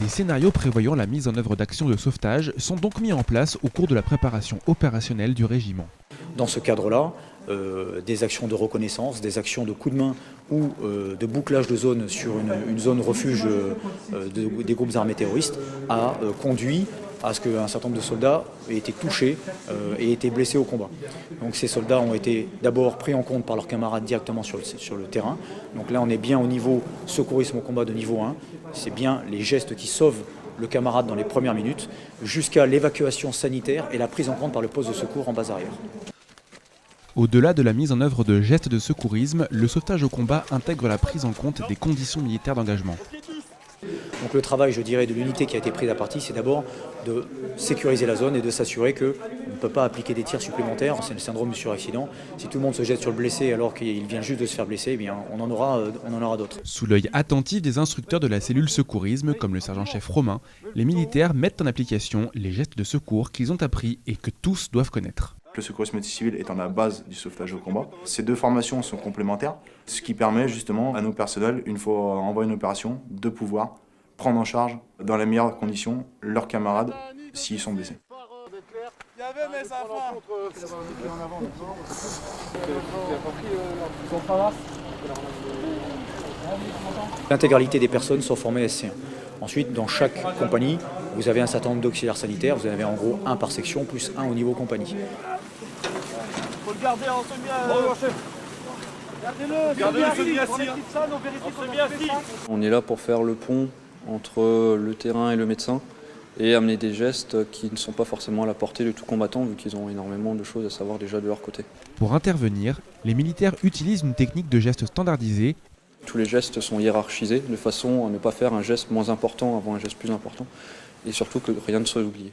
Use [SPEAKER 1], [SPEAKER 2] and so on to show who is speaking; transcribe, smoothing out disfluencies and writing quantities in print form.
[SPEAKER 1] Des scénarios prévoyant la mise en œuvre d'actions de sauvetage sont donc mis en place au cours de la préparation opérationnelle du régiment.
[SPEAKER 2] Dans ce cadre-là, des actions de reconnaissance, des actions de coup de main ou de bouclage de zone sur une zone refuge des groupes armés terroristes a conduit à ce qu'un certain nombre de soldats aient été touchés et aient été blessés au combat. Donc ces soldats ont été d'abord pris en compte par leurs camarades directement sur le terrain. Donc là on est bien au niveau secourisme au combat de niveau 1, c'est bien les gestes qui sauvent le camarade dans les premières minutes, jusqu'à l'évacuation sanitaire et la prise en compte par le poste de secours en base arrière.
[SPEAKER 1] Au-delà de la mise en œuvre de gestes de secourisme, le sauvetage au combat intègre la prise en compte des conditions militaires d'engagement.
[SPEAKER 2] Donc le travail, je dirais, de l'unité qui a été prise à partie, c'est d'abord de sécuriser la zone et de s'assurer qu'on ne peut pas appliquer des tirs supplémentaires. C'est le syndrome du suraccident. Si tout le monde se jette sur le blessé alors qu'il vient juste de se faire blesser, eh bien, on en aura d'autres.
[SPEAKER 1] Sous l'œil attentif des instructeurs de la cellule secourisme, comme le sergent-chef Romain, les militaires mettent en application les gestes de secours qu'ils ont appris et que tous doivent connaître.
[SPEAKER 3] Le secourisme civil étant la base du sauvetage au combat. Ces deux formations sont complémentaires, ce qui permet justement à nos personnels, une fois envoyés une opération, de pouvoir prendre en charge dans les meilleures conditions leurs camarades s'ils sont blessés.
[SPEAKER 2] L'intégralité des personnes sont formées SC1. Ensuite, dans chaque compagnie, vous avez un certain nombre d'auxiliaires sanitaires, vous en avez en gros un par section, plus un au niveau compagnie.
[SPEAKER 4] Il faut le garder en semi.
[SPEAKER 5] On est là pour faire le pont entre le terrain et le médecin et amener des gestes qui ne sont pas forcément à la portée de tout combattant vu qu'ils ont énormément de choses à savoir déjà de leur côté.
[SPEAKER 1] Pour intervenir, les militaires utilisent une technique de gestes standardisée.
[SPEAKER 5] Tous les gestes sont hiérarchisés de façon à ne pas faire un geste moins important avant un geste plus important et surtout que rien ne soit oublié.